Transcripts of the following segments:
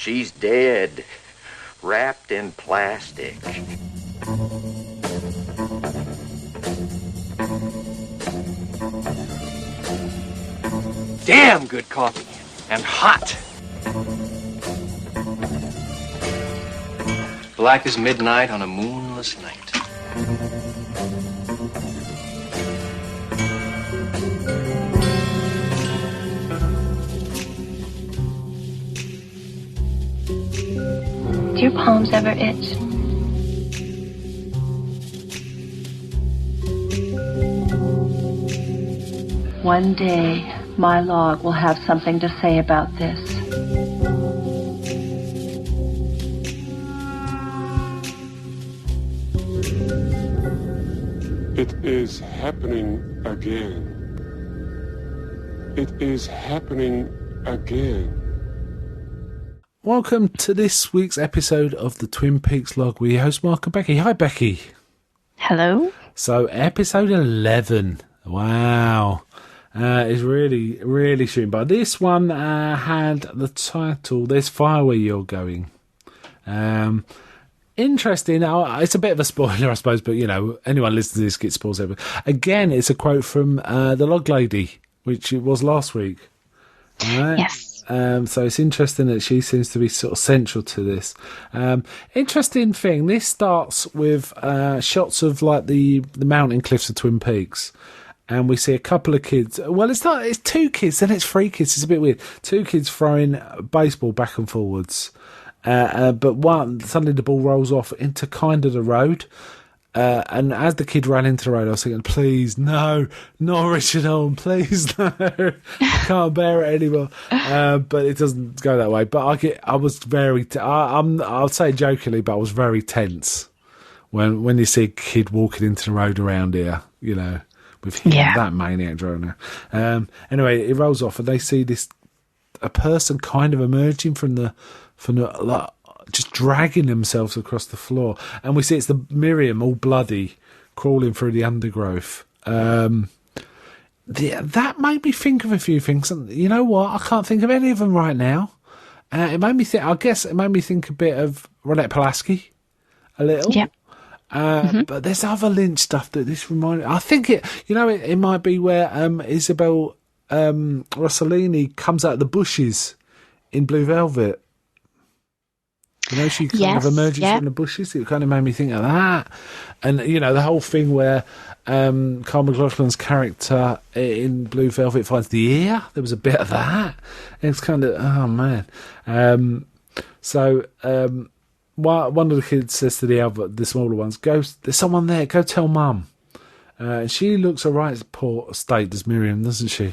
She's dead, wrapped in plastic. Damn good coffee, and hot. Black as midnight on a moonless night. Do your palms ever itch? One day, my log will have something to say about this. It is happening again. It is happening again. Welcome to this week's episode of the Twin Peaks Log with your host Mark and Becky. Hi, Becky. Hello. So, episode 11. Wow. It's really shooting by. This one had the title, There's Fire Where You're Going. Interesting. It's a bit of a spoiler, I suppose, but, you know, anyone listening to this gets spoiled. Again, it's a quote from The Log Lady, which it was last week. Right? Yes. So it's interesting that she seems to be sort of central to this. Interesting thing, this starts with shots of, like, the mountain cliffs of Twin Peaks. And we see a couple of kids. Well, it's two kids, then it's three kids. It's a bit weird. Two kids throwing baseball back and forwards. But suddenly the ball rolls off into kind of the road. And as the kid ran into the road, I was thinking, please, no, not Richard Owen, please, no. I can't bear it anymore. But it doesn't go that way. But I was very, I'll say jokingly, but I was very tense when you see a kid walking into the road around here, you know. With him, that maniac drone. Anyway, it rolls off, and they see a person kind of emerging from the like, just dragging themselves across the floor, and we see it's the Miriam, all bloody, crawling through the undergrowth. That made me think of a few things. And you know what? I can't think of any of them right now. It made me think. I guess it made me think a bit of Ronette Pulaski, a little. Yeah. But there's other Lynch stuff that this reminded. I think it might be where Isabel Rossellini comes out of the bushes in Blue Velvet. You know, she kind of emerges from the bushes. It kind of made me think of that. And, you know, the whole thing where Carl McLaughlin's character in Blue Velvet finds the ear. There was a bit of that. It's kind of, oh, man. One of the kids says to the smaller ones, "There's someone there, go tell Mum." And she looks a right poor state, does Miriam, doesn't she?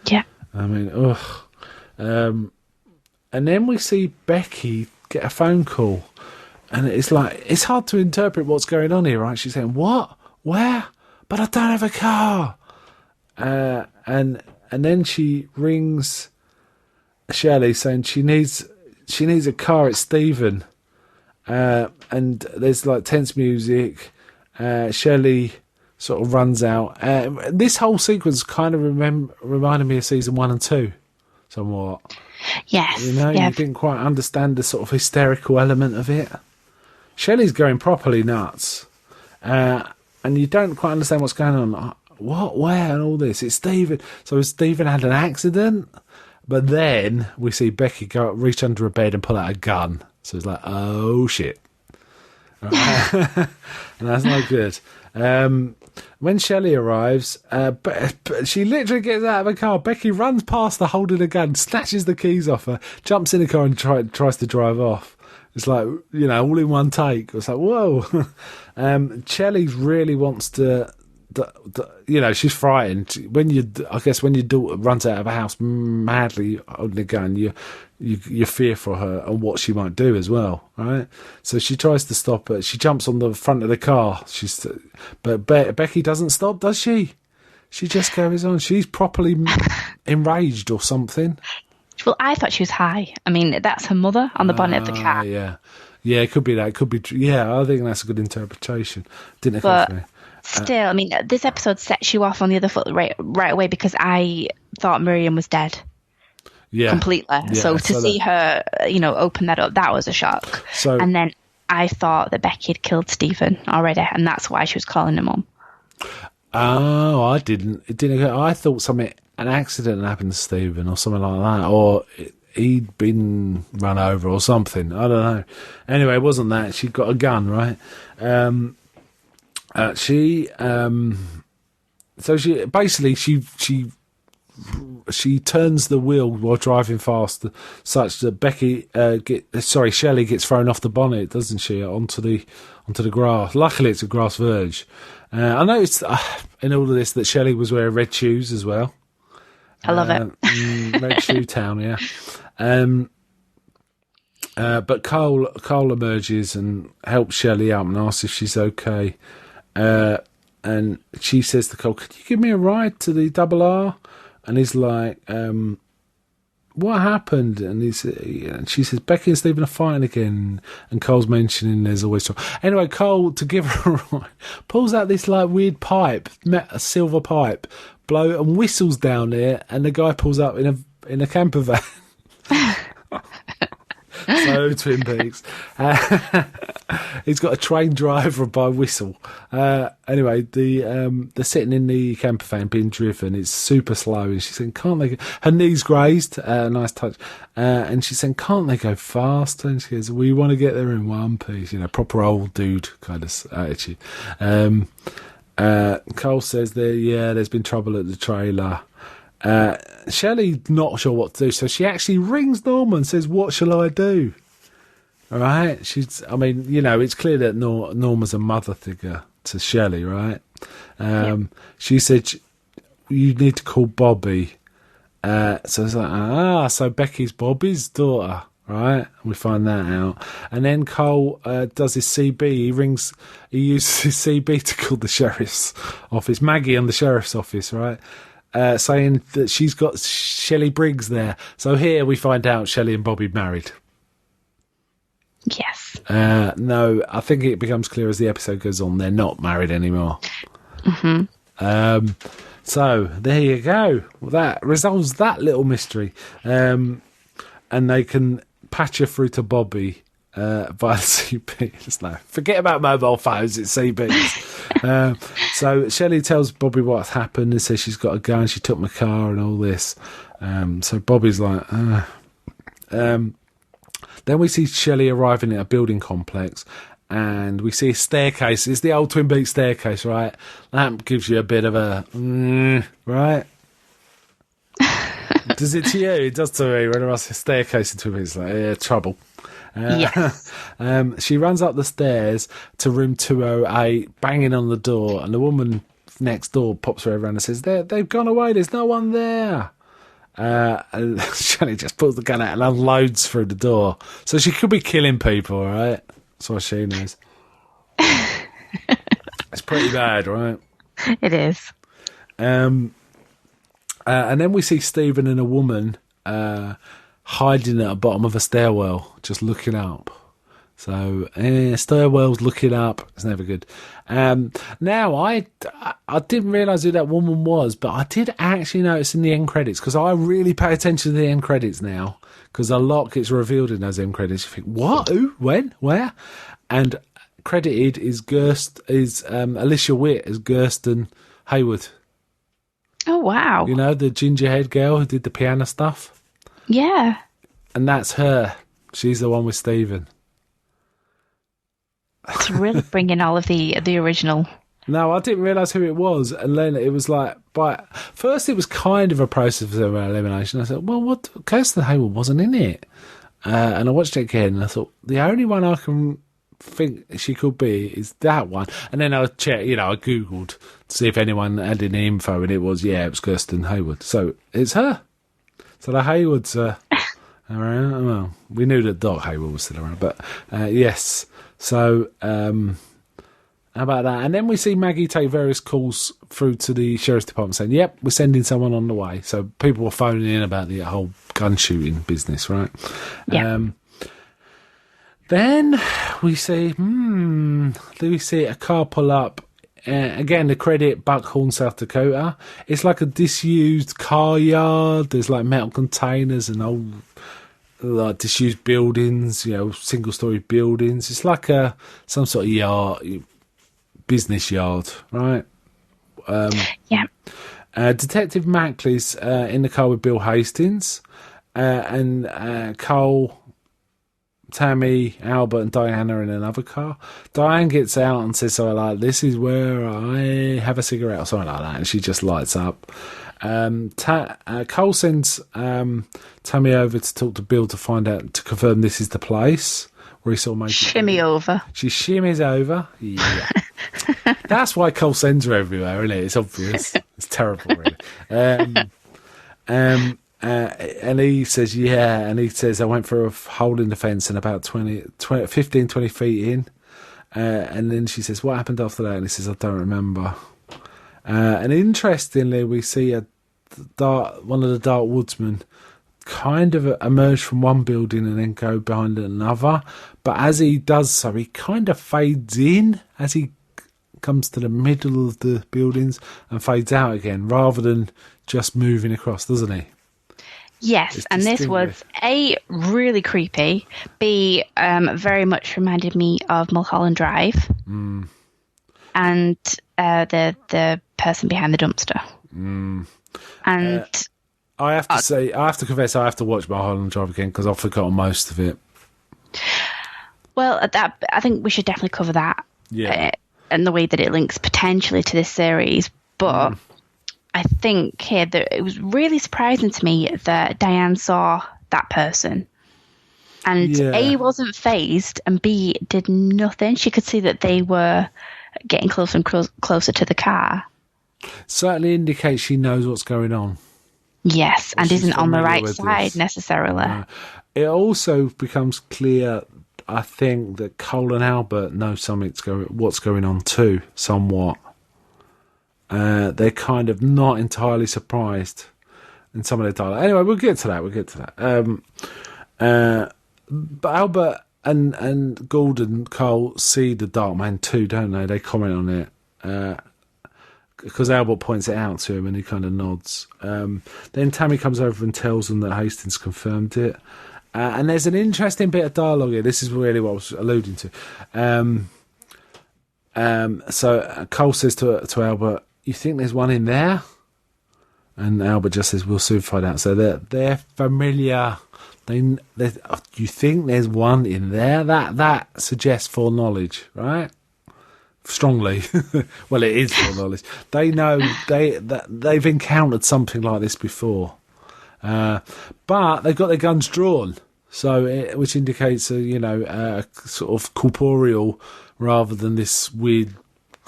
Yeah. I mean, ugh. And then we see Becky get a phone call, and it's like, it's hard to interpret what's going on here, right? She's saying, "What? Where? But I don't have a car." And then she rings Shelley saying she needs a car. It's Stephen. And there's like tense music. Shelley sort of runs out. This whole sequence kind of reminded me of season 1 and 2, somewhat. Yes. You know, you didn't quite understand the sort of hysterical element of it. Shelley's going properly nuts, and you don't quite understand what's going on. What, where, and all this. It's Stephen. So Stephen had an accident, but then we see Becky reach under a bed and pull out a gun. So it's like, oh, shit. And that's not good. When Shelley arrives, she literally gets out of a car. Becky runs past her holding a gun, snatches the keys off her, jumps in the car and tries to drive off. It's like, you know, all in one take. It's like, whoa. Shelley really wants to... you know, she's frightened. When your daughter runs out of a house madly holding a gun, you fear for her and what she might do as well, right? So she tries to stop her. She jumps on the front of the car. But Becky doesn't stop, does she? She just carries on. She's properly enraged or something. Well, I thought she was high. I mean, that's her mother on the bonnet of the car. Yeah, it could be that. It could be. Yeah, I think that's a good interpretation. Didn't occur to me. Still, I mean, this episode sets you off on the other foot right away because I thought Miriam was dead. Yeah. completely. Yeah, So to so see her, open that up, that was a shock. So- and then I thought that Becky had killed Stephen already, and that's why she was calling him mum. Oh, I didn't. It didn't. I thought an accident happened to Stephen or something like that, or he'd been run over or something. I don't know. Anyway, it wasn't that. She got a gun, right? So she basically she turns the wheel while driving fast, such that Shelley gets thrown off the bonnet, doesn't she, onto the grass. Luckily, it's a grass verge. I noticed in all of this that Shelley was wearing red shoes as well. I love it. Red shoe town, yeah. But Cole emerges and helps Shelley out and asks if she's okay. And she says to Cole, "Could you give me a ride to the Double R?" And he's like, "What happened?" And she says, "Becky and Stephen are fighting again." And Cole's mentioning there's always trouble. Anyway, Cole, to give her a ride, pulls out this like weird pipe, a silver pipe, and whistles down there. And the guy pulls up in a camper van. So Twin Peaks. He's got a train driver by whistle. Anyway, they're sitting in the camper van being driven. It's super slow, and she's saying, "Can't they?" Her knees grazed. Nice touch. And she's saying, "Can't they go faster?" And she goes, "We want to get there in one piece." Proper old dude kind of attitude. Cole says there's been trouble at the trailer. Shelley not sure what to do, so she actually rings Norma and says, "What shall I do?" All right, it's clear that Norma's a mother figure to Shelley, right? She said you need to call Bobby. So it's like, so Becky's Bobby's daughter, right? We find that out, and then Cole does his CB. He uses his CB to call the sheriff's office, Maggie, and the sheriff's office, right? Saying that she's got Shelley Briggs there. So here we find out Shelley and Bobby married. Yes. No, I think it becomes clear as the episode goes on, they're not married anymore. Mm-hmm. So there you go. Well, that resolves that little mystery. And they can patch her through to Bobby via CBs. No, forget about mobile phones, it's CBs. So Shelley tells Bobby what's happened and says she's got a gun, she took my car and all this. So Bobby's like, Then we see Shelley arriving at a building complex, and we see a staircase. It's the old Twin Peaks staircase, right? That gives you a bit of a right? Does it to you? It does to me. When I see a staircase in Twin Peaks, like, trouble. Yes. She runs up the stairs to room 208, banging on the door, and the woman next door pops her around and says, "They've gone away. There's no one there." And Shelley just pulls the gun out and unloads through the door. So she could be killing people, right? That's what she knows. It's pretty bad, right? It is. And then we see Stephen and a woman hiding at the bottom of a stairwell, just looking up. So, stairwells looking up. It's never good. Now, I didn't realise who that woman was, but I did actually notice in the end credits, because I really pay attention to the end credits now, because a lot gets revealed in those end credits. You think, what? Who? When? Where? And credited is Alicia Witt as Gersten Hayward. Oh, wow. You know, the ginger-haired girl who did the piano stuff? Yeah. And that's her. She's the one with Stephen. It's really bringing all of the original. No, I didn't realise who it was, and then it was like, first it was kind of a process of elimination. I thought, well, what? Kirsten Hayward wasn't in it, and I watched it again, and I thought the only one I can think she could be is that one. And then I checked, I googled to see if anyone had any info, and it was Kirsten Hayward. So it's her. So the Haywards are around. Well, we knew that Doc Hayward was still around, but yes. So, how about that? And then we see Maggie take various calls through to the sheriff's department saying, "Yep, we're sending someone on the way." So people were phoning in about the whole gun shooting business, right? Yeah. Then we see, do we see a car pull up again, the credit, Buckhorn, South Dakota. It's like a disused car yard. There's like metal containers and old, like disused buildings, single-story buildings. It's like some sort of yard, business yard, right? Yeah. Detective Mackley's in the car with Bill Hastings, and Cole, Tammy, Albert, and Diane are in another car. Diane gets out and says something like, "This is where I have a cigarette," or something like that, and she just lights up. Cole sends Tammy over to talk to Bill to confirm this is the place where he sort of makes shimmy over. She shimmies over. Yeah. That's why Cole sends her everywhere, isn't it? It's obvious. It's terrible, really. And he says, yeah, and he says, I went for a hole in the fence and about 15, 20 feet in. And then she says, what happened after that? And he says, I don't remember. And interestingly, we see one of the Dark Woodsmen kind of emerge from one building and then go behind another. But as he does so, he kind of fades in as he comes to the middle of the buildings and fades out again, rather than just moving across, doesn't he? Yes, and this was A, really creepy, B, very much reminded me of Mulholland Drive, and the person behind the dumpster. And I have to confess, I have to watch Mulholland Drive again because I've forgotten most of it. Well, I think we should definitely cover that, and the way that it links potentially to this series, but. I think here that it was really surprising to me that Diane saw that person, and A, wasn't phased, and B, did nothing. She could see that they were getting closer and closer to the car. Certainly indicates she knows what's going on. Yes, and isn't on the right side necessarily. It also becomes clear, I think, that Cole and Albert know what's going on too, somewhat. They're kind of not entirely surprised in some of their dialogue. Anyway, we'll get to that. But Albert and Gordon Cole see the Dark Man too, don't they? They comment on it because Albert points it out to him and he kind of nods. Then Tammy comes over and tells them that Hastings confirmed it. And there's an interesting bit of dialogue here. This is really what I was alluding to. So Cole says to Albert, you think there's one in there? And Albert just says, we'll soon find out. So they're familiar. You think there's one in there? That suggests foreknowledge, right? Strongly. Well, it is foreknowledge. They know they've encountered something like this before. But they've got their guns drawn. So, which indicates a sort of corporeal rather than this weird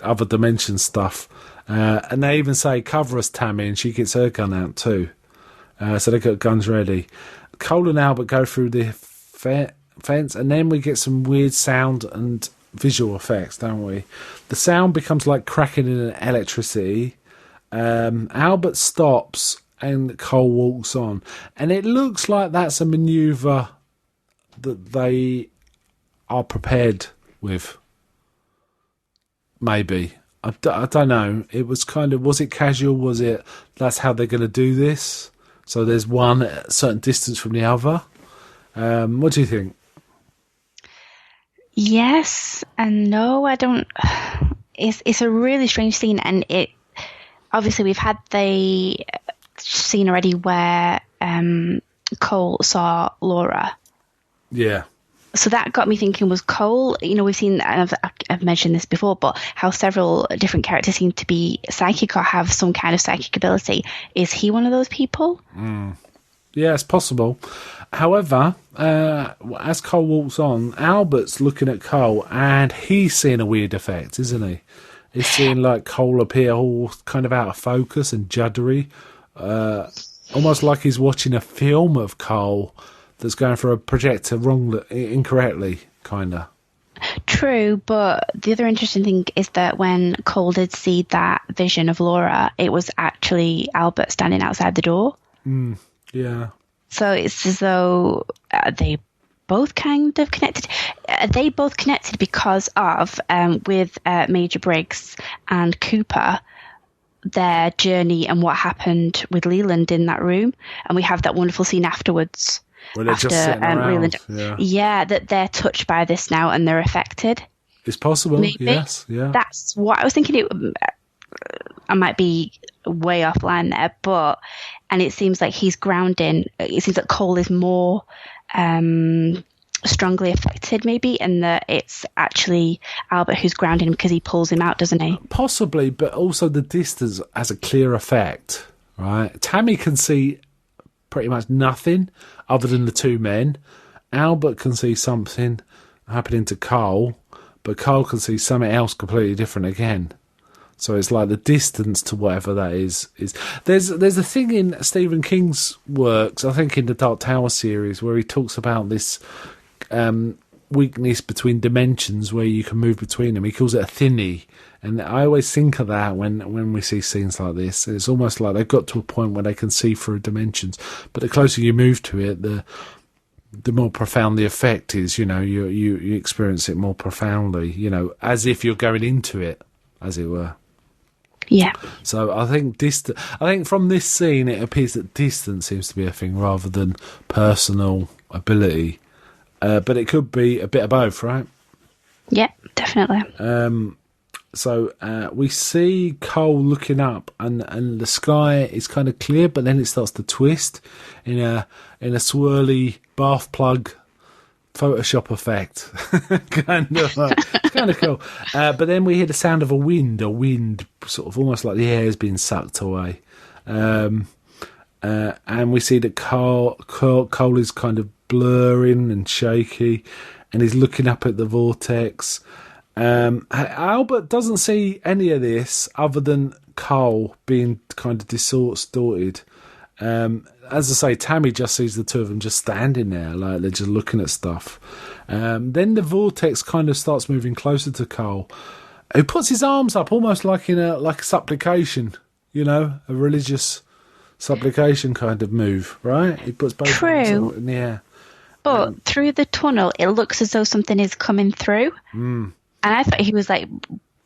other dimension stuff. And they even say, cover us, Tammy, and she gets her gun out too. So they've got guns ready. Cole and Albert go through the fence, and then we get some weird sound and visual effects, don't we? The sound becomes like cracking in an electricity. Albert stops and Cole walks on. And it looks like that's a manoeuvre that they are prepared with. Maybe. I don't know. It was was it casual? Was it, that's how they're going to do this? So there's one at a certain distance from the other. What do you think? Yes and no. I don't. It's a really strange scene, and it obviously we've had the scene already where Cole saw Laura. Yeah. So that got me thinking, was Cole, we've seen, and I've mentioned this before, but how several different characters seem to be psychic or have some kind of psychic ability. Is he one of those people? Yeah, it's possible. However, as Cole walks on, Albert's looking at Cole and he's seeing a weird effect, isn't he? He's seeing like Cole appear all kind of out of focus and juddery, almost like he's watching a film of Cole that's going for a projector incorrectly, kind of. True, but the other interesting thing is that when Cole did see that vision of Laura, it was actually Albert standing outside the door. Yeah. So it's as though they both kind of connected. Are they both connected because of, with Major Briggs and Cooper, their journey and what happened with Leland in that room? And we have that wonderful scene afterwards. Well, they're just sitting around. Yeah, that they're touched by this now and they're affected. It's possible, Maybe. yes. Yeah. That's what I was thinking. I might be way offline there, and it seems like he's grounding. It seems like Cole is more strongly affected, maybe, and that it's actually Albert who's grounding him because he pulls him out, doesn't he? Possibly, but also the distance has a clear effect, right? Tammy can see pretty much nothing other than the two men. Albert can see something happening to Cole, but Cole can see something else completely different again. So it's like the distance to whatever that is. There's a thing in Stephen King's works, I think in the Dark Tower series, where he talks about this weakness between dimensions where you can move between them. He calls it a thinny. And I always think of that when we see scenes like this. It's almost like they've got to a point where they can see through dimensions. But the closer you move to it, the more profound the effect is. You know, you experience it more profoundly, you know, as if you're going into it, as it were. Yeah. So I think from this scene, it appears that distance seems to be a thing rather than personal ability. But it could be a bit of both, right? Yeah, definitely. So we see Cole looking up, and the sky is kind of clear, but then it starts to twist in a swirly bath plug Photoshop effect. kind of cool. But then we hear the sound of a wind sort of almost like the air is being sucked away. And we see that Cole is kind of blurring and shaky, and he's looking up at the vortex. Albert doesn't see any of this other than Cole being kind of distorted. As I say, Tammy just sees the two of them just standing there, like they're just looking at stuff. Then the vortex kind of starts moving closer to Cole, who puts his arms up almost like in a supplication, you know, a religious supplication kind of move, right? He puts both arms up in the air. But through the tunnel, it looks as though something is coming through. And I thought he was like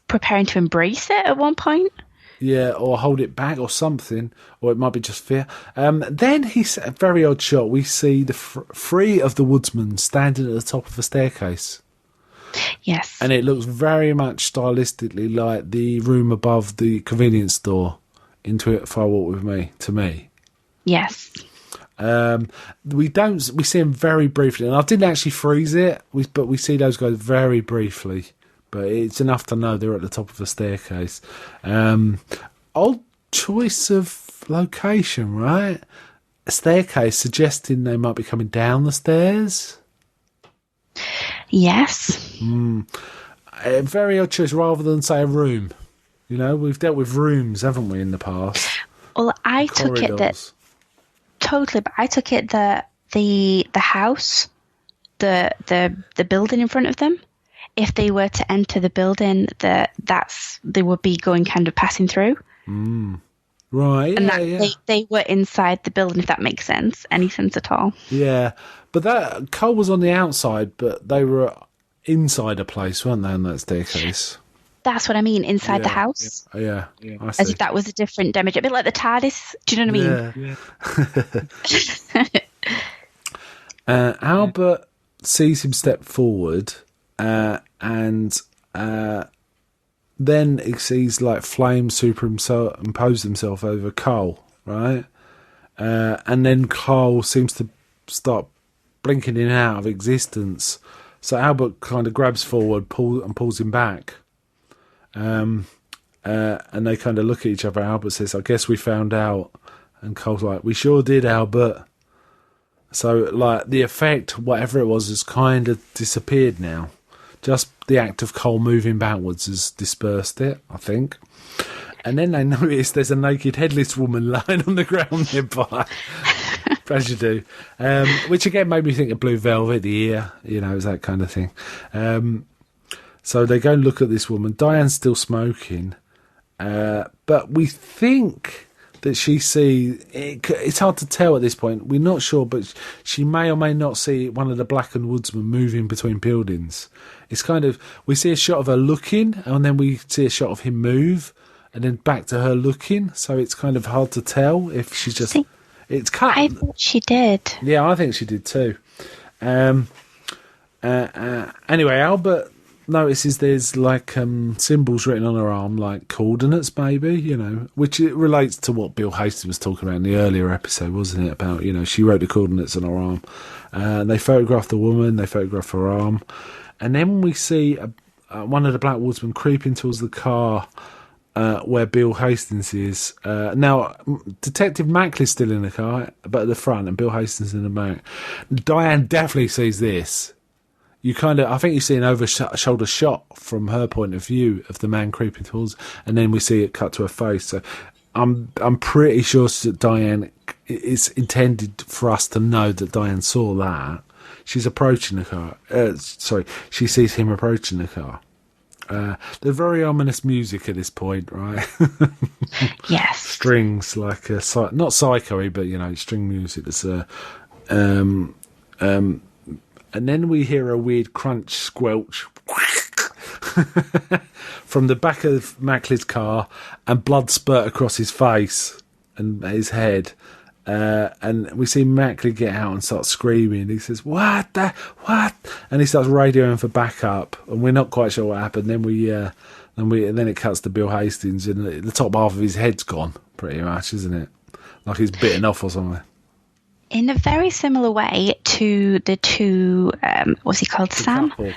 preparing to embrace it at one point. Yeah, or hold it back or something, or it might be just fear. Then he's a very odd shot. We see the three of the woodsmen standing at the top of a staircase. Yes. And it looks very much stylistically like the room above the convenience store into it, Fire Walk With Me, to me. Yes. We see him very briefly, and I didn't actually freeze it, but we see those guys very briefly. But it's enough to know they're at the top of a staircase. Odd choice of location, right? A staircase suggesting they might be coming down the stairs. Yes. A very odd choice rather than, say, a room. You know, we've dealt with rooms, haven't we, in the past? Well, I took it that... Totally, but I took it that the house, the building in front of them, if they were to enter the building, they would be going kind of passing through. Right, and they were inside the building, if that makes sense, any sense at all. Yeah, but that Cole was on the outside, but they were inside a place, weren't they, on that staircase? That's what I mean, inside the house. Yeah. I see. As if that was a different dimension. A bit like the TARDIS. Do you know what I mean? Albert sees him step forward, and then he sees like flames superimpose himself over Cole, right? And then Cole seems to start blinking in and out of existence. So Albert kind of grabs forward, pulls him back. And they kind of look at each other. Albert says, "I guess we found out." And Cole's like, "We sure did, Albert." So, like, the effect, whatever it was, has kind of disappeared now. Just the act of Cole moving backwards has dispersed it, I think. And then they notice there's a naked, headless woman lying on the ground nearby. As you do. Which, again, made me think of Blue Velvet, the ear, you know, that kind of thing. So they go and look at this woman. Diane's still smoking. But we think that she it's hard to tell at this point. We're not sure, but she may or may not see one of the Blackened Woodsmen moving between buildings. It's kind of, we see a shot of her looking, and then we see a shot of him move, and then back to her looking. So it's kind of hard to tell if she's just... It's cut. I thought she did. Yeah, I think she did too. Anyway, Albert notices there's like symbols written on her arm, like coordinates maybe, which it relates to what Bill Hastings was talking about in the earlier episode, wasn't it? About, she wrote the coordinates on her arm. They photographed the woman, they photographed her arm. And then we see one of the Black Woodsmen creeping towards the car where Bill Hastings is. Now, Detective Mackley's still in the car, but at the front, and Bill Hastings in the back. Diane definitely sees this. I think you see an over-shoulder shot from her point of view of the man creeping towards, and then we see it cut to her face. So I'm pretty sure that Diane, it's intended for us to know that Diane saw that. She's approaching the car. She sees him approaching the car. There's very ominous music at this point, right? Yes. Strings, like not psycho-y, but string music. That's and then we hear a weird crunch, squelch from the back of Mackley's car, and blood spurt across his face and his head. And we see Mackley get out and start screaming. He says, "What? And he starts radioing for backup, and we're not quite sure what happened. Then then it cuts to Bill Hastings, and the top half of his head's gone, pretty much, isn't it? Like he's bitten off or something." In a very similar way to the two, what's he called, Sam? Couple.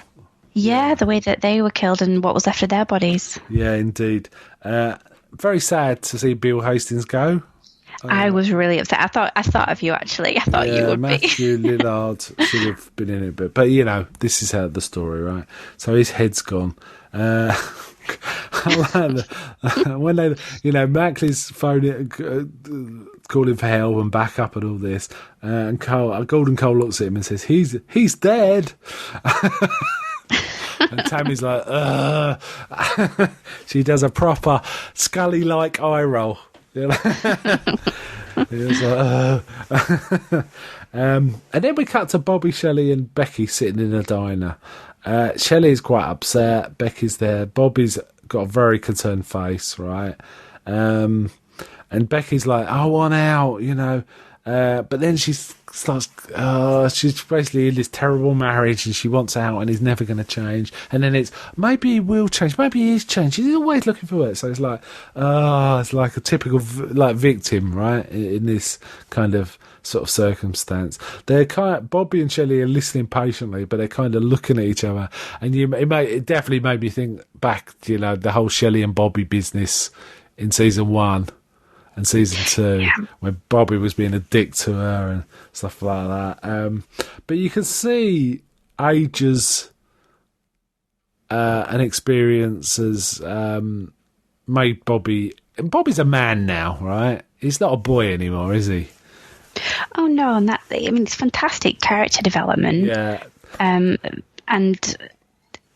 Yeah, the way that they were killed and what was left of their bodies. Yeah, indeed. Very sad to see Bill Hastings go. I was really upset. I thought of you, actually. I thought you would Matthew be. Lillard should have been in it, but this is how the story, right? So his head's gone. When they, Mackley's phoning, calling for help and backup and all this, and Gordon Cole looks at him and says, "He's dead." And Tammy's like, she does a proper Scully-like eye roll. He was like, and then we cut to Bobby, Shelley and Becky sitting in a diner. Shelley's quite upset. Becky's there. Bobby's got a very concerned face, right? And Becky's like, "I want out," but then she starts, she's basically in this terrible marriage and she wants out and he's never going to change. And then it's, maybe he will change, maybe he is changed. He's always looking for work. So it's like, it's like a typical victim, right? In this kind of sort of circumstance. They're Bobby and Shelley are listening patiently, but they're kind of looking at each other. And it definitely made me think back, the whole Shelley and Bobby business in season 1. And season 2, when Bobby was being a dick to her and stuff like that. But you can see ages and experiences made Bobby... And Bobby's a man now, right? He's not a boy anymore, is he? Oh, no. And it's fantastic character development. Yeah. And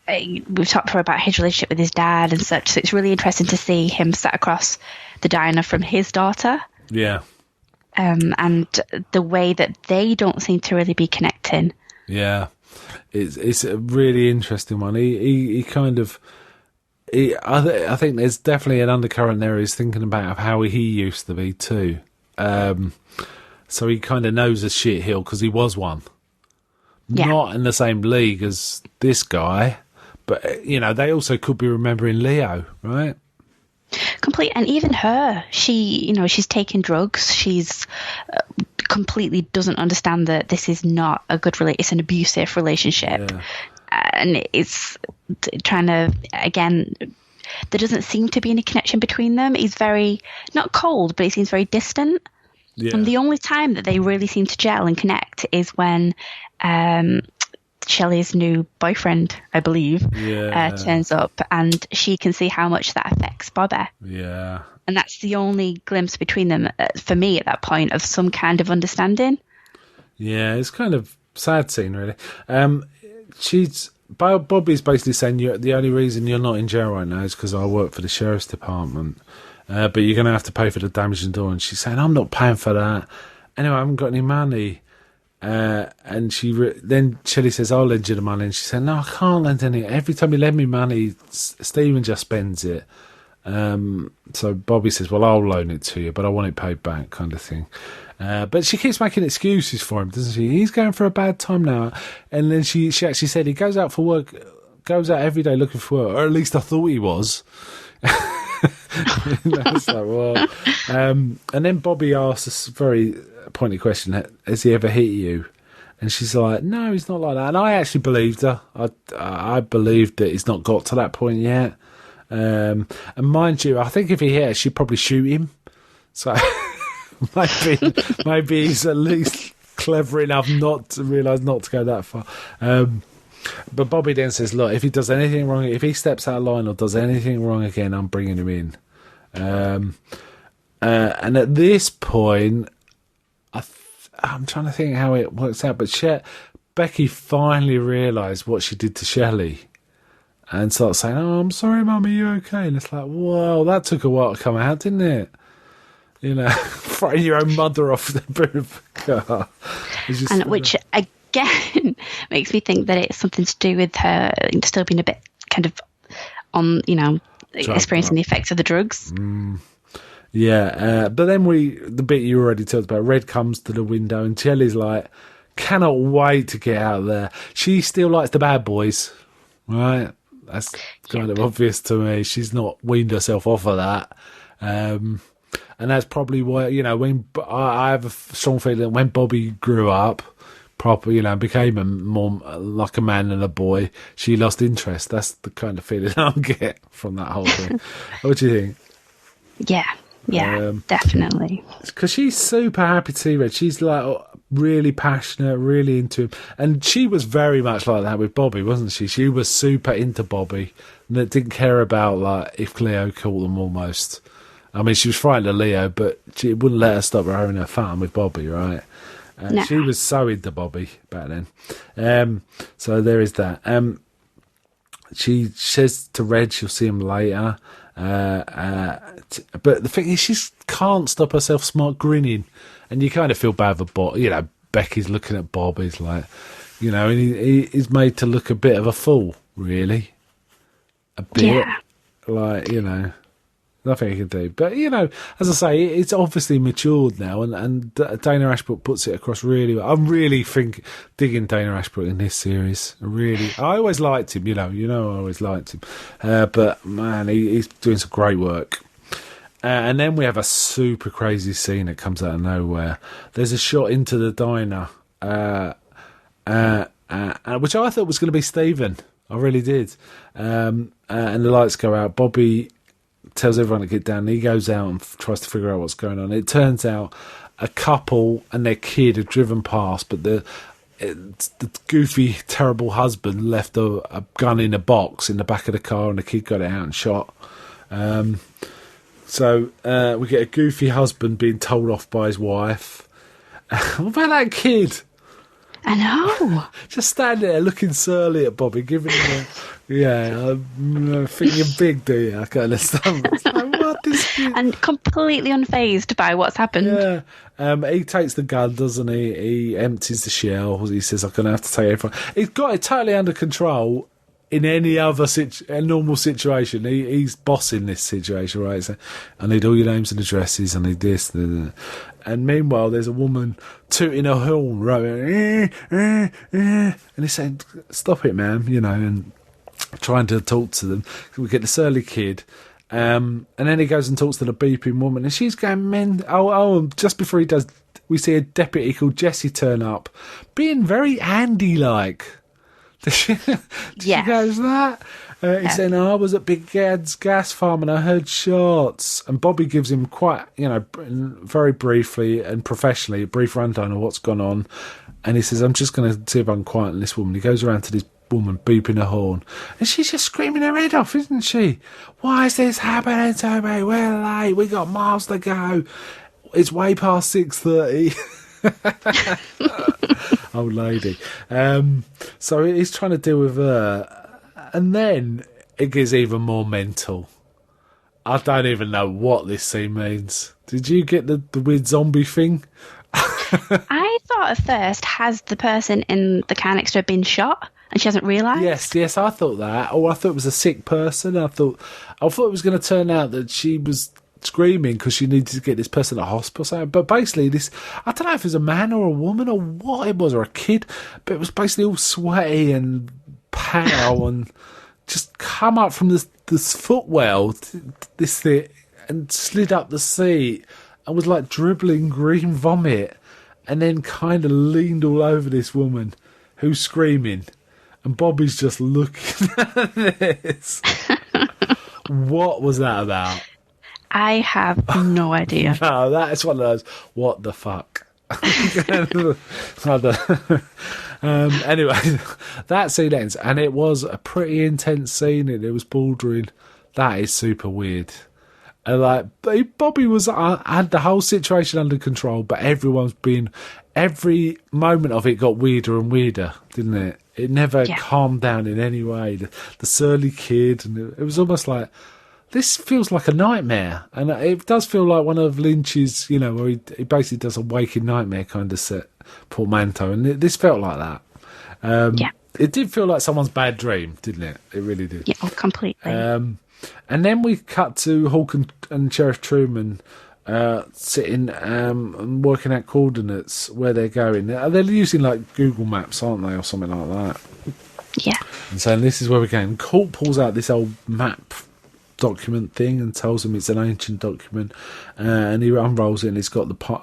we've talked before about his relationship with his dad and such, so it's really interesting to see him sat across the diner from his daughter. Yeah. And the way that they don't seem to really be connecting. Yeah. It's a really interesting one. He kind of... I think there's definitely an undercurrent there. He's thinking about how he used to be too. So he kind of knows a shit hill because he was one. Yeah. Not in the same league as this guy, but they also could be remembering Leo, right? Complete, and even her, she's taking drugs. She's completely doesn't understand that this is not a good it's an abusive relationship, and it's trying to, again, there doesn't seem to be any connection between them. He's very not cold, but he seems very distant. Yeah. And the only time that they really seem to gel and connect is when Shelley's new boyfriend, I believe, turns up, and she can see how much that affects Bobby. Yeah. And that's the only glimpse between them, for me, at that point, of some kind of understanding. Yeah, it's kind of sad scene, really. Bobby's basically saying the only reason you're not in jail right now is because I work for the sheriff's department. but you're going to have to pay for the damage in the door. And she's saying, I'm not paying for that. Anyway, I haven't got any money. And then Shelley says, I'll lend you the money. And she said, no, I can't lend any. Every time you lend me money, Stephen just spends it. So Bobby says, well, I'll loan it to you, but I want it paid back, kind of thing. But she keeps making excuses for him, doesn't she? He's going for a bad time now. And then she actually said he goes out for work, goes out every day looking for work, or at least I thought he was. It's like, well, and then Bobby asks this very pointed question, has he ever hit you? And she's like, no, he's not like that. And I actually believed her. I believed that he's not got to that point yet. And mind you, I think if he hit her, she'd probably shoot him. So maybe he's at least clever enough not to realise not to go that far. But Bobby then says, look, if he does anything wrong, if he steps out of line or does anything wrong again, I'm bringing him in. And at this point, I'm trying to think how it works out, but Becky finally realised what she did to Shelley and starts saying, oh, I'm sorry, Mum, are you okay? And it's like, whoa, that took a while to come out, didn't it? You know, throwing your own mother off the boot of a car. And which, again, makes me think that it's something to do with her still being a bit kind of on, experiencing the effects of the drugs. Yeah, but then the bit you already talked about, Red comes to the window and Shelley's like, cannot wait to get out there. She still likes the bad boys, right? That's kind of obvious to me. She's not weaned herself off of that. And that's probably why, when I have a strong feeling that when Bobby grew up, became more like a man than a boy, she lost interest. That's the kind of feeling I get from that whole thing. What do you think? Yeah, definitely. Because she's super happy to see Red. She's like really passionate, really into him. And she was very much like that with Bobby, wasn't she? She was super into Bobby and didn't care about like if Cleo killed them almost. I mean, she was frightened of Leo, but she wouldn't let her stop her having her fun with Bobby, right? No. She was so into Bobby back then. So there is that. She says to Red she'll see him later. But the thing is, she can't stop herself grinning. And you kind of feel bad for Becky's looking at Bob. He's like, and he's made to look a bit of a fool, really. A bit. Yeah. Like, nothing he can do. But, as I say, it's obviously matured now, and Dana Ashbrook puts it across really well. I'm really digging Dana Ashbrook in this series. I always liked him, I always liked him. But, man, he's doing some great work. And then we have a super crazy scene that comes out of nowhere. There's a shot into the diner, which I thought was going to be Stephen. I really did. And the lights go out. Bobby tells everyone to get down. He goes out and tries to figure out what's going on. It turns out a couple and their kid have driven past, but the goofy, terrible husband left a gun in a box in the back of the car, and the kid got it out and shot. So we get a goofy husband being told off by his wife. What about that kid? I know. Just standing there looking surly at Bobby, giving him I'm thinking big, do you? I kind of stuff. Like, what this kid? And completely unfazed by what's happened. Yeah. He takes the gun, doesn't he? He empties the shell. He says, I'm going to have to take everything. He's got it totally under control. In any other normal situation, he's bossing this situation, right? So, I need all your names and addresses. I need this. And meanwhile, there's a woman tooting a horn, right? And he's saying, "Stop it, ma'am," and trying to talk to them. We get the surly kid, and then he goes and talks to the beeping woman, and she's going, "Men." Oh! Just before he does, we see a deputy called Jessie turn up, being very Andy-like. She goes, that? He's saying, I was at Big Gad's gas farm and I heard shots. And Bobby gives him quite, very briefly and professionally, a brief rundown of what's gone on. And he says, I'm just going to see if I can quieten this woman. He goes around to this woman beeping a horn. And she's just screaming her head off, isn't she? Why is this happening to me? We're late. We got miles to go. It's way past 6:30. Old lady. So he's trying to deal with her, and then it gets even more mental. I don't even know what this scene means. Did you get the weird zombie thing? I thought at first, has the person in the car next to her been shot and she hasn't realised? Yes, I thought that. Or I thought it was a sick person. I thought it was going to turn out that she was screaming because she needed to get this person to hospital. So, but basically, I don't know if it was a man or a woman or what it was, or a kid, but it was basically all sweaty and pale and just come up from this footwell, this thing, and slid up the seat and was like dribbling green vomit, and then kind of leaned all over this woman who's screaming, and Bobby's just looking at this. What was that about? I have no idea. No, that's one of those, what the fuck? Anyway, that scene ends, and it was a pretty intense scene, and it was bouldering. That is super weird. And Bobby had the whole situation under control, but every moment of it got weirder and weirder, didn't it? It never calmed down in any way. The surly kid, and it was almost like, this feels like a nightmare. And it does feel like one of Lynch's, where he basically does a waking nightmare kind of set portmanteau. And this felt like that. It did feel like someone's bad dream, didn't it? It really did. Yeah, completely. And then we cut to Hawk and Sheriff Truman sitting and working out coordinates where they're going. They're using like Google Maps, aren't they, or something like that? Yeah. And saying, this is where we're going. Colt pulls out this old map document thing and tells him it's an ancient document, and he unrolls it, and it's got the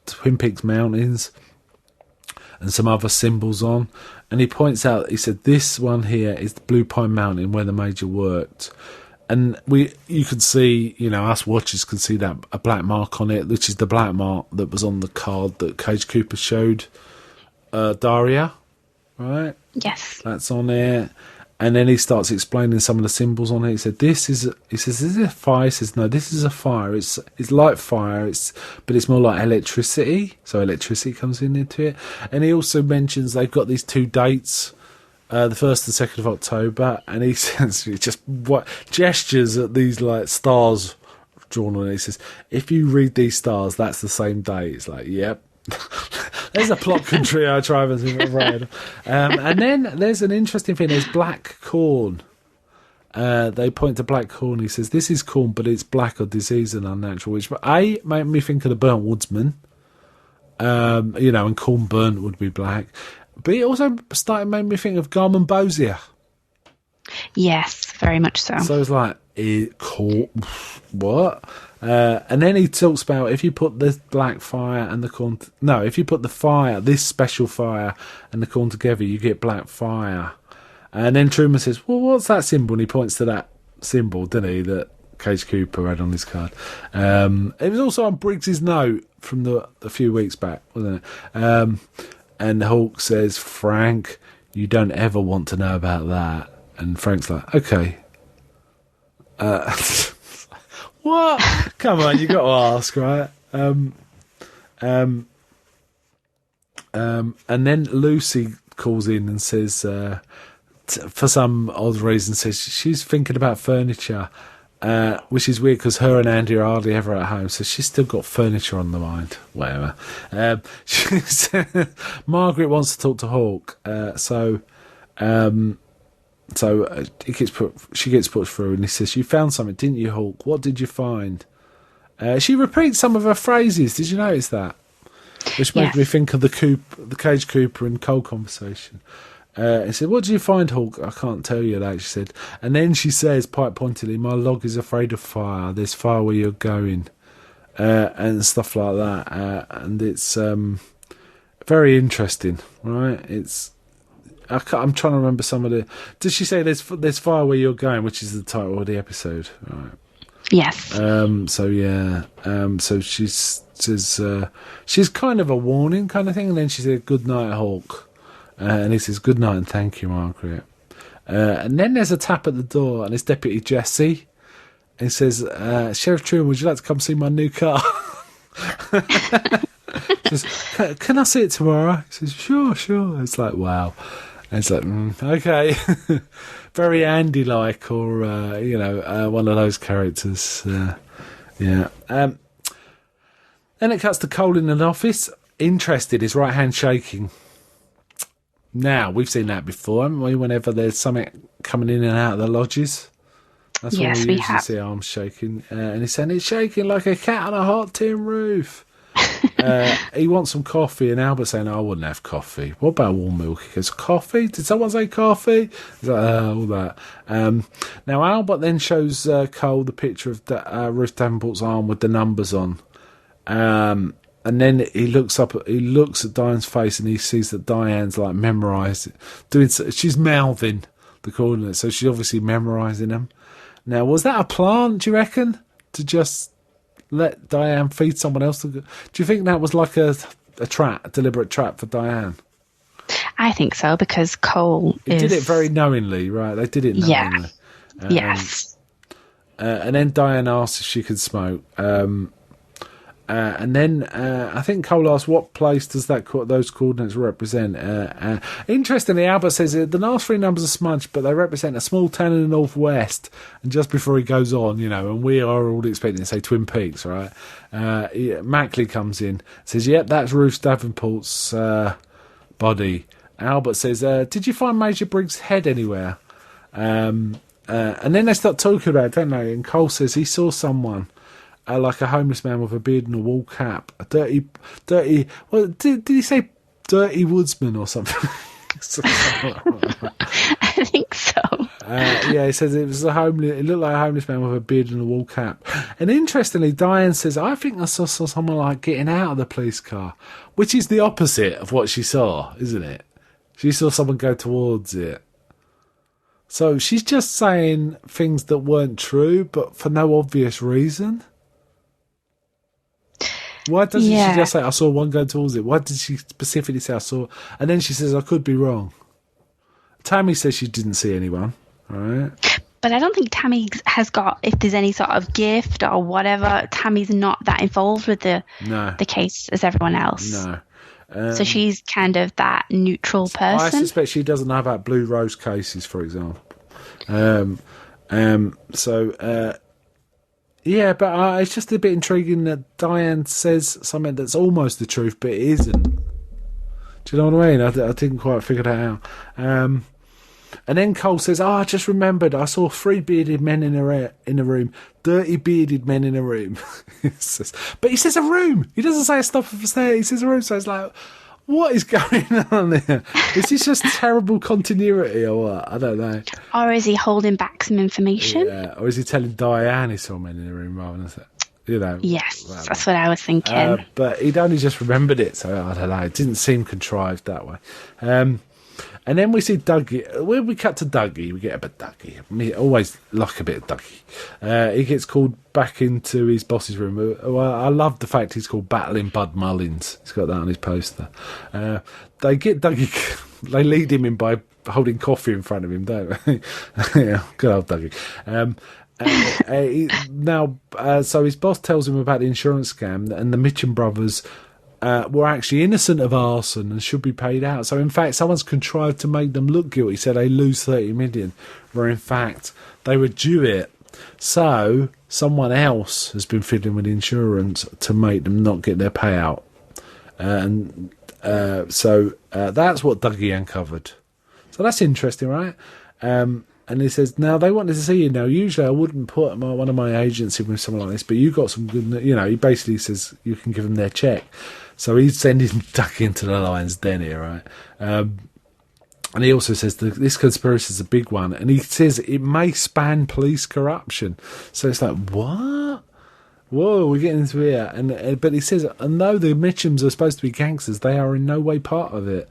Twin Peaks mountains and some other symbols on, and he points out, he said, this one here is the Blue Pine Mountain where the Major worked. And you could see, us watchers could see that a black mark on it, which is the black mark that was on the card that Cage Cooper showed Daria, right? Yes. That's on there. And then he starts explaining some of the symbols on it. He said, "This is a fire." He says, "No, this is a fire. It's like fire. But it's more like electricity. So electricity comes into it." And he also mentions they've got these two dates, the 1st and 2nd of October. And he says, just what gestures at these like stars drawn on it. He says, "If you read these stars, that's the same day." It's like, yep. There's a plot trio I've read. And then there's an interesting thing. There's black corn. They point to black corn. He says, this is corn, but it's black or diseased and unnatural, which made me think of the Burnt Woodsman. And corn burnt would be black. But it also made me think of Garmin Bozier. Yes, very much so. So it's like, what? And then he talks about if you put the black fire and the corn... if you put the fire, this special fire, and the corn together, you get black fire. And then Truman says, well, what's that symbol? And he points to that symbol, didn't he, that Cage Cooper had on his card. It was also on Briggs's note from a few weeks back, wasn't it? And Hawk says, Frank, you don't ever want to know about that. And Frank's like, okay. What? Come on, you got to ask, right? And then Lucy calls in and says, for some odd reason, says she's thinking about furniture, which is weird because her and Andy are hardly ever at home, so she's still got furniture on the mind. Whatever. Margaret wants to talk to Hawk, so she gets put through, and he says, "You found something, didn't you, Hawk? What did you find?" She repeats some of her phrases. Did you notice that? Which made me think of the Cage Cooper and Cole conversation. He said, "What did you find, Hawk?" "I can't tell you that," she said. And then she says, quite pointedly, "My log is afraid of fire. There's fire where you're going," and stuff like that. And it's very interesting, right? I'm trying to remember some of the... Does she say there's fire where you're going, which is the title of the episode? Right. Yes. So she says... she's kind of a warning kind of thing, and then she said, "Good night, Hawk." And he says, "Good night and thank you, Margaret." And then there's a tap at the door, and it's Deputy Jesse. And he says, "Sheriff Truman, would you like to come see my new car?" He says, "Can I see it tomorrow?" He says, Sure. It's like, wow. And it's like, okay. Very Andy-like, or, one of those characters. Yeah. Then it cuts to Cole in an office. Interested, his right hand shaking. Now, we've seen that before, haven't we? Whenever there's something coming in and out of the lodges. That's when we usually see arms shaking. And he's saying, it's shaking like a cat on a hot tin roof. He wants some coffee, and Albert's saying, I wouldn't have coffee. What about warm milk? He goes, coffee? Did someone say coffee? He's like, all that. Now, Albert then shows Cole the picture of Ruth Davenport's arm with the numbers on. And then he looks at Diane's face, and he sees that Diane's like memorised, she's mouthing the coordinates, so she's obviously memorising them. Now, was that a plant, do you reckon, to just let Diane feed someone else? Do you think that was like a deliberate trap for Diane? I think so, because Cole did it very knowingly, right? They did it knowingly. Yeah. Yes. And then Diane asked if she could smoke. And then I think Cole asked, what place does those coordinates represent? Interestingly, Albert says the last three numbers are smudged, but they represent a small town in the northwest. And just before he goes on, and we are all expecting to say Twin Peaks, right? Mackley comes in, says, yep, that's Ruth Davenport's body. Albert says, did you find Major Briggs' head anywhere? And then they start talking about it, don't they? And Cole says he saw someone. Like a homeless man with a beard and a wool cap. A dirty... Well, did he say dirty woodsman or something? I think so. He says it looked like a homeless man with a beard and a wool cap. And interestingly, Diane says, I think I saw someone like getting out of the police car, which is the opposite of what she saw, isn't it? She saw someone go towards it. So she's just saying things that weren't true, but for no obvious reason. Why doesn't she just say, I saw one go towards it? Why did she specifically say, I saw... And then she says, I could be wrong. Tammy says she didn't see anyone, all right? But I don't think Tammy has got, if there's any sort of gift or whatever, Tammy's not that involved with the case as everyone else. No. So she's kind of that neutral person. I suspect she doesn't know about Blue Rose cases, for example. Yeah, but it's just a bit intriguing that Diane says something that's almost the truth, but it isn't. Do you know what I mean? I didn't quite figure that out. And then Cole says, I just remembered I saw 3 bearded men in a room. Dirty bearded men in a room. But he says a room. He doesn't say a stop for stairs. He says a room. So it's like, what is going on there? Is this just terrible continuity or what? I don't know. Or is he holding back some information? Yeah. Or is he telling Diane he saw men in the room rather than... Yes, that's what I was thinking. But he'd only just remembered it, so I don't know. It didn't seem contrived that way. And then we see Dougie. When we cut to Dougie, we get a bit of Dougie. I always like a bit of Dougie. He gets called back into his boss's room. I love the fact he's called Battling Bud Mullins. He's got that on his poster. They get Dougie. They lead him in by holding coffee in front of him, don't they? Yeah, good old Dougie. So his boss tells him about the insurance scam, and the Mitchum brothers were actually innocent of arson and should be paid out. So in fact, someone's contrived to make them look guilty, so they lose 30 million, where in fact they were due it. So someone else has been fiddling with insurance to make them not get their payout. So that's what Dougie uncovered. So that's interesting, right? And he says, now they wanted to see you. Now, usually I wouldn't put one of my agents in with someone like this, but you got some good, he basically says you can give them their check. So he's sending Dougie into the lion's den here, right? And he also says this conspiracy is a big one. And he says it may span police corruption. So it's like, what? Whoa, we're getting into here. But he says, and though the Mitchums are supposed to be gangsters, they are in no way part of it.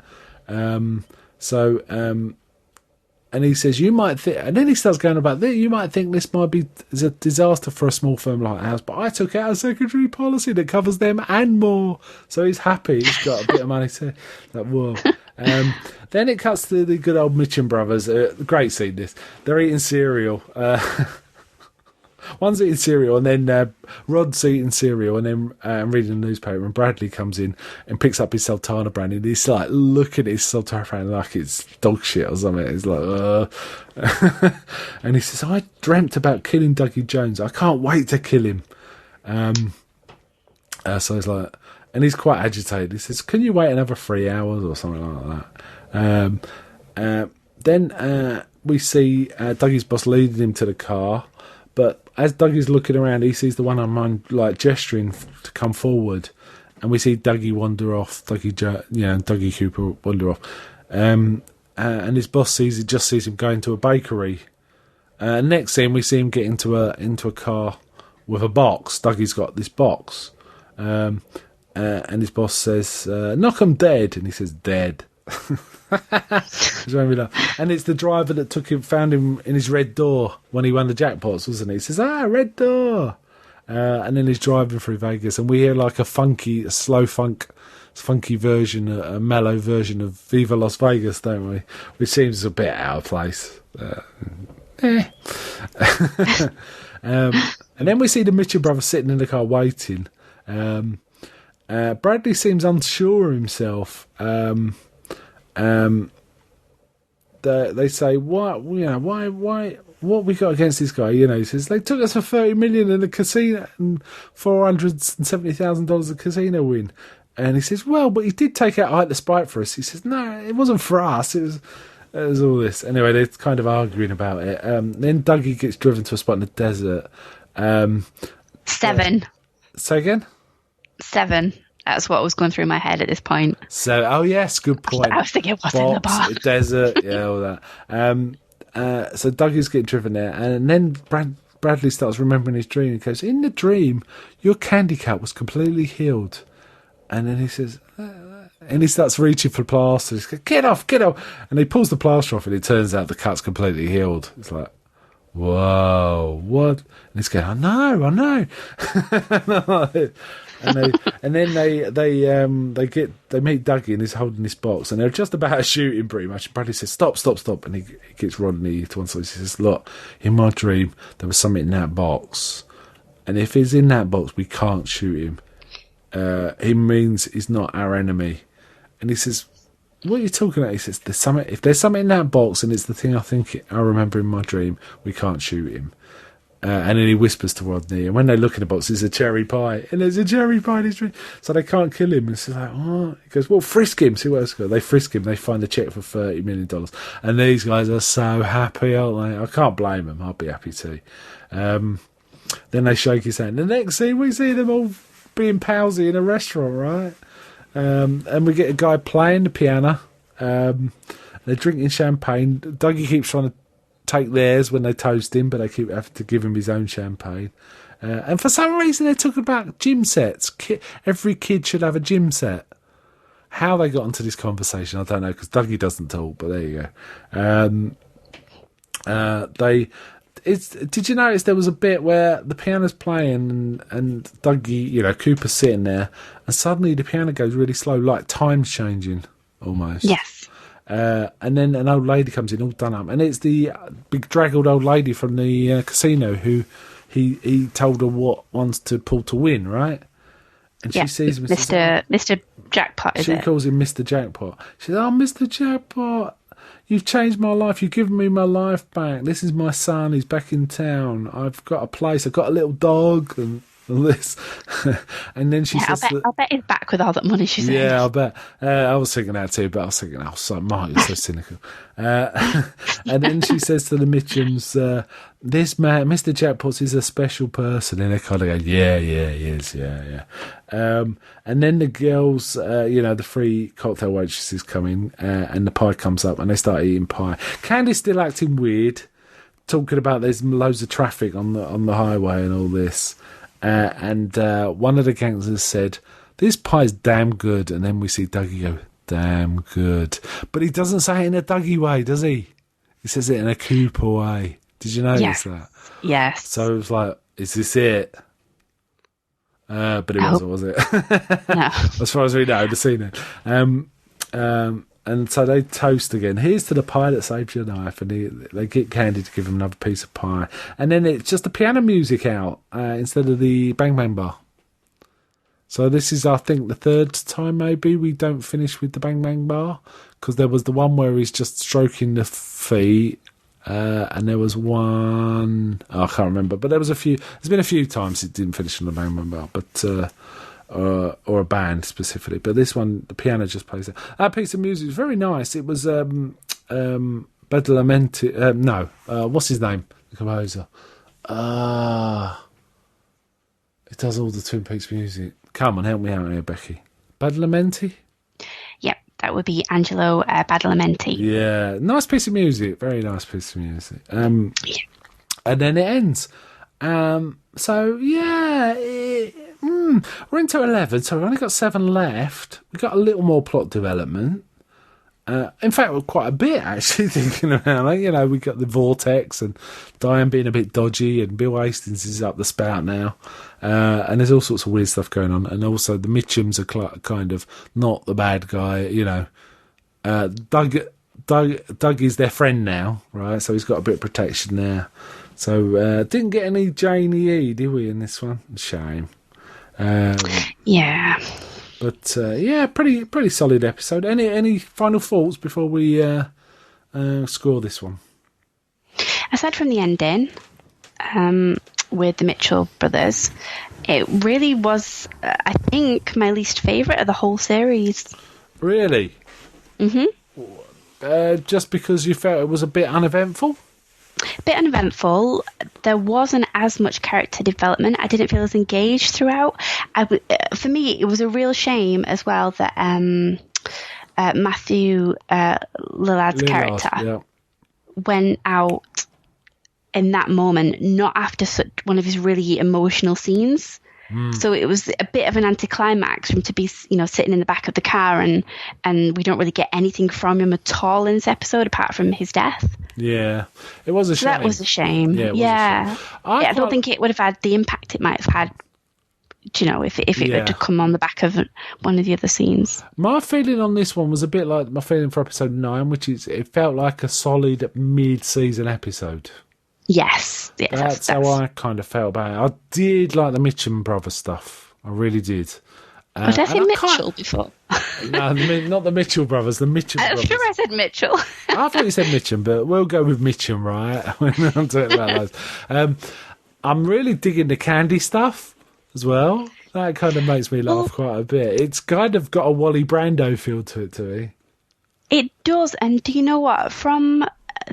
And he says, you might think, and then he starts going about this, you might think this might be a disaster for a small firm like ours, but I took out a secondary policy that covers them and more. So he's happy. He's got a bit of money too. Like, whoa. Then it cuts to the good old Mitchum brothers. Great scene, this. They're eating cereal. One's eating cereal, and then Rod's eating cereal, and then reading the newspaper. And Bradley comes in and picks up his Sultana brandy. And he's like, look at his Sultana brandy like it's dog shit or something. He's like, and he says, I dreamt about killing Dougie Jones. I can't wait to kill him. So he's like, and he's quite agitated. He says, can you wait another 3 hours or something like that? Then we see Dougie's boss leading him to the car. But as Dougie's looking around, he sees the one on mine like gesturing to come forward, and we see Dougie wander off. Dougie Cooper wander off, and his boss sees him going to a bakery. Next scene, we see him get into a car with a box. Dougie's got this box, and his boss says, "Knock 'em dead," and he says, "Dead." And it's the driver that found him in his red door when he won the jackpots, wasn't he? He says, red door. And then he's driving through Vegas, and we hear like a funky version, a mellow version of Viva Las Vegas, don't we? Which seems a bit out of place. And then we see the Mitchell brothers sitting in the car waiting. Bradley seems unsure himself. They say, what we got against this guy? He says, they took us for $30 million in the casino and $470,000 a casino win. And he says, well, but he did take out Ike the Sprite for us. He says, no, it wasn't for us. It was all this. Anyway, they're kind of arguing about it. Then Dougie gets driven to a spot in the desert. 7. Say again? 7. That's what was going through my head at this point. So, oh yes, good point. I was thinking, what's in the box? Desert, yeah, all that. So Dougie's getting driven there, and then Bradley starts remembering his dream. He goes, in the dream, your candy cut was completely healed. And then he says, and he starts reaching for plaster. He goes, get off. And he pulls the plaster off, and it turns out the cut's completely healed. It's like, whoa, what? And he's going, I know. and then they meet Dougie, and he's holding this box, and they're just about to shoot him pretty much. Bradley says, stop, and he gets Rodney to one side. He says, look, in my dream there was something in that box, and if he's in that box we can't shoot him. He means he's not our enemy. And he says, what are you talking about? He says, if there's something in that box and it's the thing I remember in my dream, we can't shoot him. And then he whispers to Rodney, and when they look in the box, there's a cherry pie, and there's a cherry pie in his drink, so they can't kill him. And it's like, what? He goes, well, frisk him, see what else got. They frisk him, they find a check for $30 million, and these guys are so happy, aren't they? I can't blame them, I'll be happy too. Then they shake his hand. The next scene, we see them all being palsy in a restaurant, right? And we get a guy playing the piano, they're drinking champagne. Dougie keeps trying to take theirs when they toast him, but they keep having to give him his own champagne. And for some reason, they're talking about gym sets. Every kid should have a gym set. How they got onto this conversation, I don't know, because Dougie doesn't talk, but there you go. Did you notice there was a bit where the piano's playing and Dougie, Cooper's sitting there, and suddenly the piano goes really slow, like time's changing, almost. Yes. And then an old lady comes in, all done up, and it's the big draggled old lady from the casino who he told her what ones to pull to win, right? And she sees Mr. Jackpot. She calls him Mr. Jackpot. She says, "Oh, Mr. Jackpot, you've changed my life. You've given me my life back. This is my son. He's back in town. I've got a place. I've got a little dog and this." And then she says, I'll bet he's back with all that money she's earned. Yeah, I'll bet. I was thinking that too, but I was thinking, Mark, you're so cynical. And then she says to the Mitchums, this man, Mr. Jackpot, is a special person. And they kind of go, yeah, he is, yeah. And then the girls, the 3 cocktail waitresses come in, and the pie comes up, and they start eating pie. Candy's still acting weird, talking about there's loads of traffic on the highway and all this. And one of the gangsters said, this pie's damn good. And then we see Dougie go, damn good. But he doesn't say it in a Dougie way, does he? He says it in a Cooper way. Did you notice that? Yes. So it was like, is this it? But it wasn't, was it? No. As far as we know, the scene. And so they toast again. Here's to the pie that saves your life. And they get Candy to give him another piece of pie. And then it's just the piano music out instead of the Bang Bang Bar. So this is, I think, the third time maybe we don't finish with the Bang Bang Bar. Because there was the one where he's just stroking the feet. And there was one... I can't remember. But there's been a few times it didn't finish on the Bang Bang Bar. But... or a band specifically, but this one, the piano just plays it. That piece of music is very nice. It was Badalamenti. What's his name? The composer. It does all the Twin Peaks music. Come on, help me out here, Becky. Badalamenti? Yep, that would be Angelo Badalamenti. Yeah, nice piece of music. Very nice piece of music. And then it ends. So yeah. We're into 11, so we've only got 7 left. We've got a little more plot development. In fact, quite a bit, actually, thinking about it. You know, we've got the vortex and Diane being a bit dodgy and Bill Hastings is up the spout now. And there's all sorts of weird stuff going on. And also the Mitchums are kind of not the bad guy, you know. Doug is their friend now, right? So he's got a bit of protection there. So didn't get any Janie E, did we, in this one? Shame. Yeah. But pretty solid episode. Any final thoughts before we score this one? Aside from the ending, with the Mitchell brothers, it really was, I think, my least favourite of the whole series. Really? Mm-hmm. Just because you felt it was a bit uneventful? Bit uneventful. There wasn't as much character development. I didn't feel as engaged throughout. For me, it was a real shame as well that Matthew Lillard's character went out in that moment, not after such one of his really emotional scenes. So it was a bit of an anticlimax for him to be, you know, sitting in the back of the car and we don't really get anything from him at all in this episode apart from his death. Yeah, it was a shame. That was a shame. Yeah, I don't think it would have had the impact it might have had, you know, if it had come on the back of one of the other scenes. My feeling on this one was a bit like my feeling for episode 9, which is it felt like a solid mid-season episode. Yes. That's how I kind of felt about it. I did like the Mitchum brothers stuff. I really did. Did I say Mitchell before? No, not the Mitchell brothers, the Mitchum brothers. I'm sure I said Mitchell. I thought you said Mitchum, but we'll go with Mitchum, right? When I'm talking about those. I'm really digging the Candy stuff as well. That kind of makes me laugh quite a bit. It's kind of got a Wally Brando feel to it, to me. It does, and do you know what? From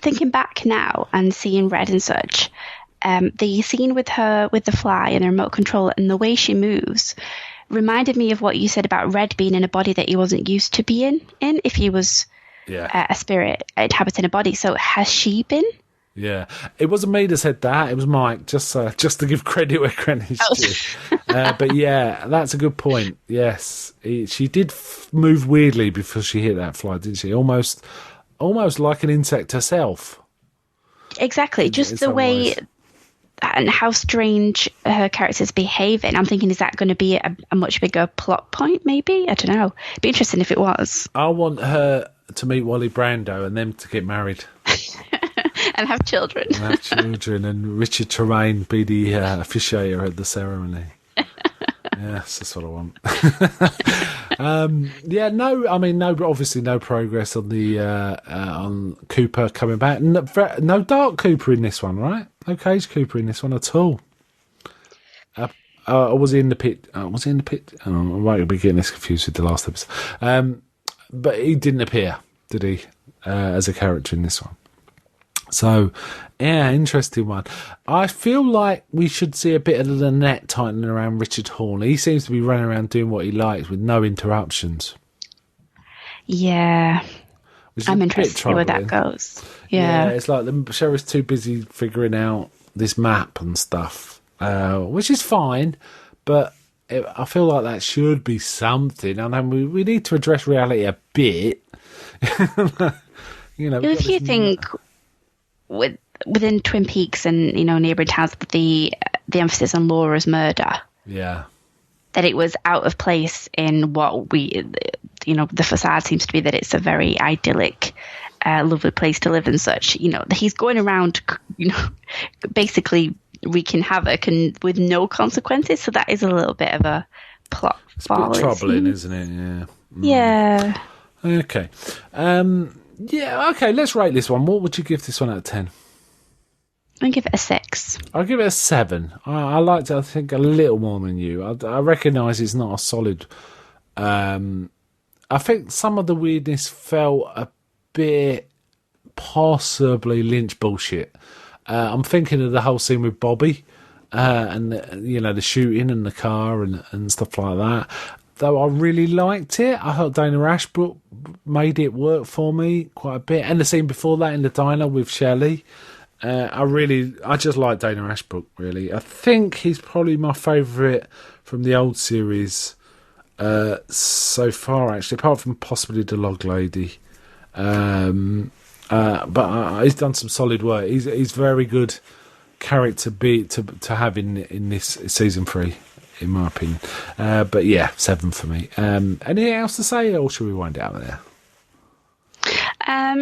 thinking back now and seeing Red and such, the scene with her with the fly and the remote control and the way she moves reminded me of what you said about Red being in a body that he wasn't used to being in if he was a spirit inhabiting a body. So has she been? Yeah, it wasn't me that said that. It was Mike, just to give credit where credit's due. But yeah, that's a good point. Yes, she did move weirdly before she hit that fly, didn't she? Almost like an insect herself. Exactly, just the way and how strange her character's behaving. I'm thinking, is that going to be a much bigger plot point, maybe? I don't know. It'd be interesting if it was. I want her to meet Wally Brando and them to get married. And have children. And Richard Terrain be the officiator at the ceremony. Yes, that's what I want. Obviously no progress on the on Cooper coming back. No Dark Cooper in this one, right? No Cage Cooper in this one at all. Was he in the pit? Was he in the pit? I might be getting this confused with the last episode. But he didn't appear, did he, as a character in this one? So, yeah, interesting one. I feel like we should see a bit of the net tightening around Richard Horne. He seems to be running around doing what he likes with no interruptions. Yeah. I'm interested to see where that goes. Yeah. It's like the sheriff's too busy figuring out this map and stuff, which is fine, but I feel like that should be something. I know we need to address reality a bit. If you think within Twin Peaks and neighbouring towns, the emphasis on Laura's murder, that it was out of place in what the facade seems to be that it's a very idyllic, lovely place to live and such. He's going around, basically wreaking havoc and with no consequences. So that is a little bit of a plot fall. It's a bit troubling, isn't it? Yeah. Yeah. Okay. Okay, let's rate this one. What would you give this one out of 10? I give it a 6. I'll give it a 7. I liked it, I think, a little more than you. I recognise it's not a solid... I think some of the weirdness felt a bit possibly Lynch bullshit. I'm thinking of the whole scene with Bobby and, the shooting and the car and stuff like that. Though I really liked it. I thought Dana Ashbrook made it work for me quite a bit. And the scene before that in the diner with Shelley. I just like Dana Ashbrook, really. I think he's probably my favourite from the old series so far, actually, apart from possibly The Log Lady. But he's done some solid work. He's very good character to have in this season 3, in my opinion. But yeah, 7 for me. Anything else to say, or should we wind it up there?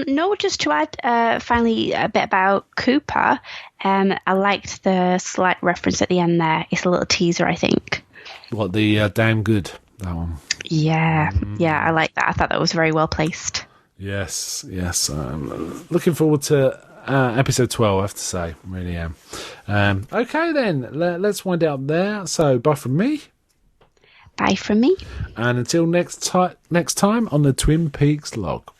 No, just to add finally a bit about Cooper. I liked the slight reference at the end there. It's a little teaser, I think. What, the damn good, that one? Yeah, I like that. I thought that was very well placed. Yes. Looking forward to episode 12, I have to say. Really am. Okay, then. Let's wind it up there. So, bye from me. Bye from me. And until next time on the Twin Peaks Log.